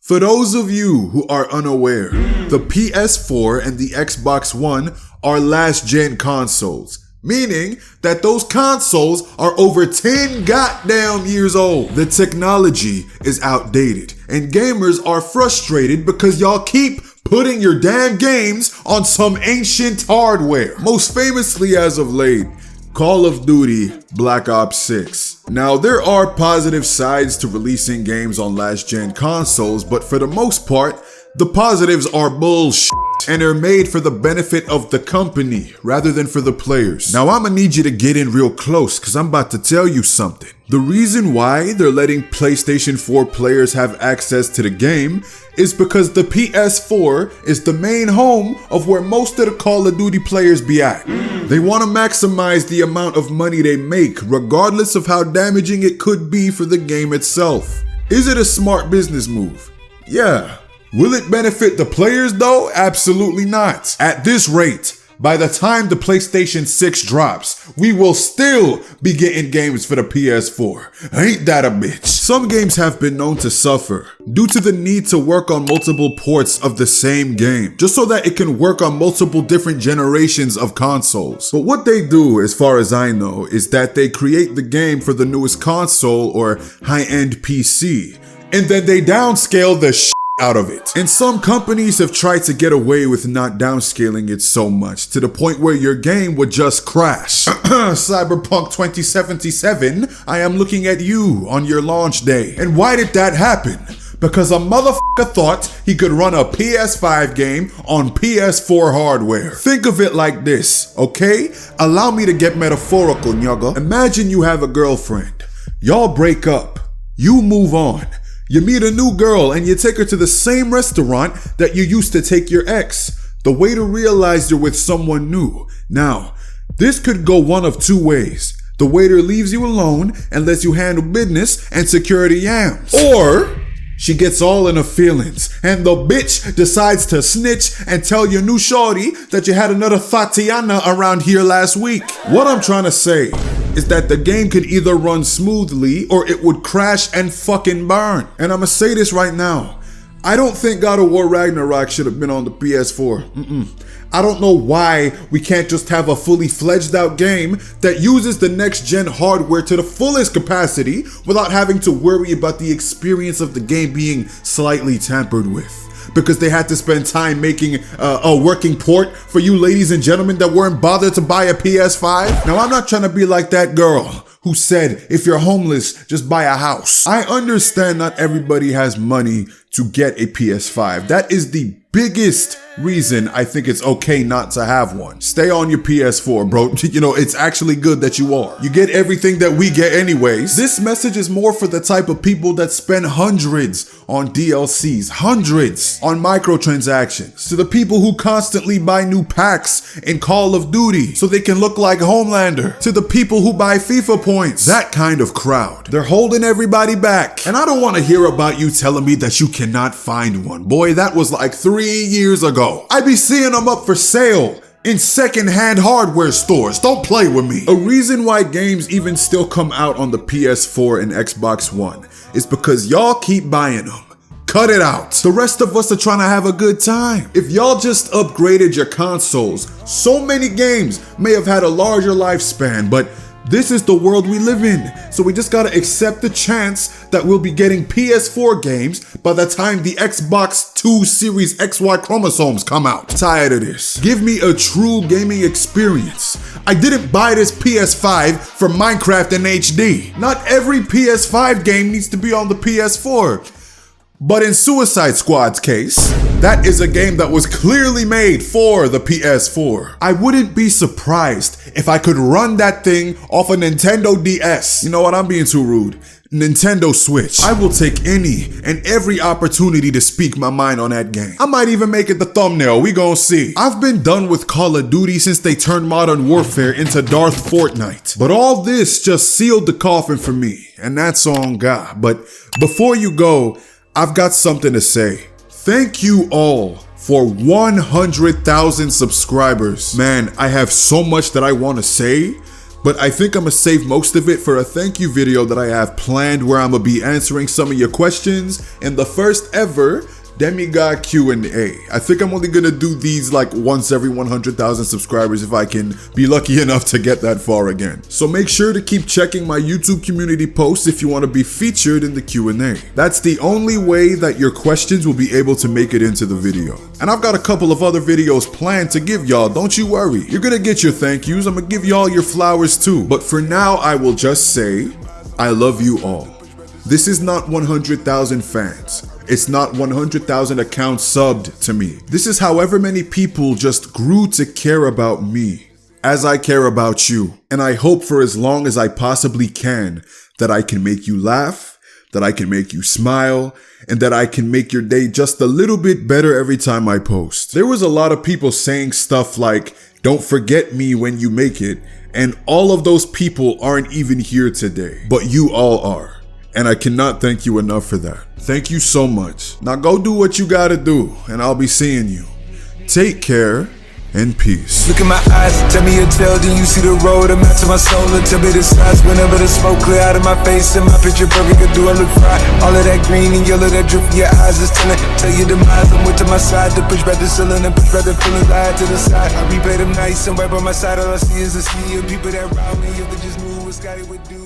For those of you who are unaware, the PS4 and the Xbox One are last-gen consoles, meaning that those consoles are over 10 goddamn years old. The technology is outdated, and gamers are frustrated because y'all keep putting your damn games on some ancient hardware. Most famously as of late, Call of Duty Black Ops 6. Now, there are positive sides to releasing games on last-gen consoles, but for the most part, the positives are bullshit and are made for the benefit of the company rather than for the players. Now, I'ma need you to get in real close because I'm about to tell you something. The reason why they're letting PlayStation 4 players have access to the game is because the PS4 is the main home of where most of the Call of Duty players be at. They want to maximize the amount of money they make, regardless of how damaging it could be for the game itself. Is it a smart business move? Yeah. Will it benefit the players though? Absolutely not. At this rate, by the time the PlayStation 6 drops, we will still be getting games for the PS4. Ain't that a bitch? Some games have been known to suffer due to the need to work on multiple ports of the same game, just so that it can work on multiple different generations of consoles. But what they do, as far as I know, is that they create the game for the newest console or high-end PC, and then they downscale the shit out of it. And some companies have tried to get away with not downscaling it so much to the point where your game would just crash. Cyberpunk 2077, I am looking at you on your launch day. And why did that happen? Because a motherfucker thought he could run a PS5 game on PS4 hardware. Think of it like this, okay? Allow me to get metaphorical, nyugga. Imagine you have a girlfriend. Y'all break up. You move on. You meet a new girl and you take her to the same restaurant that you used to take your ex. The waiter realized you're with someone new. Now, this could go one of two ways. The waiter leaves you alone and lets you handle business and secure the yams. Or she gets all in her feelings and the bitch decides to snitch and tell your new shorty that you had another Tatiana around here last week. What I'm trying to say is that the game could either run smoothly or it would crash and fucking burn. And I'ma say this right now. I don't think God of War Ragnarok should have been on the PS4. I don't know why we can't just have a fully fledged out game that uses the next gen hardware to the fullest capacity without having to worry about the experience of the game being slightly tampered with. Because they had to spend time making a working port for you ladies and gentlemen that weren't bothered to buy a PS5. Now, I'm not trying to be like that girl who said, if you're homeless, just buy a house. I understand not everybody has money to get a PS5. That is the biggest reason I think it's okay not to have one. Stay on your PS4, bro. You know, it's actually good that you are. You get everything that we get anyways. This message is more for the type of people that spend hundreds on DLCs, hundreds on microtransactions, to the people who constantly buy new packs in Call of Duty so they can look like Homelander, to the people who buy FIFA points, that kind of crowd. They're holding everybody back. And I don't want to hear about you telling me that you cannot find one. Boy, that was like 3 years ago. I be seeing them up for sale in secondhand hardware stores. Don't play with me. A reason why games even still come out on the PS4 and Xbox One is because y'all keep buying them. Cut it out. The rest of us are trying to have a good time. If y'all just upgraded your consoles, so many games may have had a larger lifespan, but this is the world we live in, so we just gotta accept the chance that we'll be getting PS4 games by the time the Xbox 2 Series XY chromosomes come out. Tired of this. Give me a true gaming experience. I didn't buy this PS5 for Minecraft in HD. Not every PS5 game needs to be on the PS4. But in Suicide Squad's case, that is a game that was clearly made for the PS4. I wouldn't be surprised if I could run that thing off a Nintendo DS. You know what, I'm being too rude. Nintendo Switch. I will take any and every opportunity to speak my mind on that game. I might even make it the thumbnail, we gon' see. I've been done with Call of Duty since they turned Modern Warfare into Darth Fortnite. But all this just sealed the coffin for me, and that's on God. But before you go, I've got something to say. Thank you all for 100,000 subscribers. Man, I have so much that I want to say, But I think I'm gonna save most of it for a thank you video that I have planned where I'm gonna be answering some of your questions in the first ever Demigah Q&A. I think I'm only gonna do these like once every 100,000 subscribers if I can be lucky enough to get that far again. So make sure to keep checking my YouTube community posts if you want to be featured in the Q&A. That's the only way that your questions will be able to make it into the video. And I've got a couple of other videos planned to give y'all, don't you worry. You're gonna get your thank yous, I'm gonna give y'all your flowers too. But for now, I will just say, I love you all. This is not 100,000 fans. It's not 100,000 accounts subbed to me. This is however many people just grew to care about me as I care about you. And I hope for as long as I possibly can that I can make you laugh, that I can make you smile, and that I can make your day just a little bit better every time I post. There was a lot of people saying stuff like, don't forget me when you make it. And all of those people aren't even here today, but you all are. And I cannot thank you enough for that. Thank you so much. Now go do what you gotta do, and I'll be seeing you. Take care, and peace. Look in my eyes, tell me your tale, then you see the road. I'm out to my soul, and tell me the size. Whenever the smoke clear out of my face, and my picture perfect, do I look fly? All of that green and yellow that drip from your eyes is telling. Tell you demise, I'm with to my side, to push back the ceiling and push back the feelings I had to the side. I replay them nights, and right by my side, all I see is a sea of people that round me. If they just move, what Scotty would do.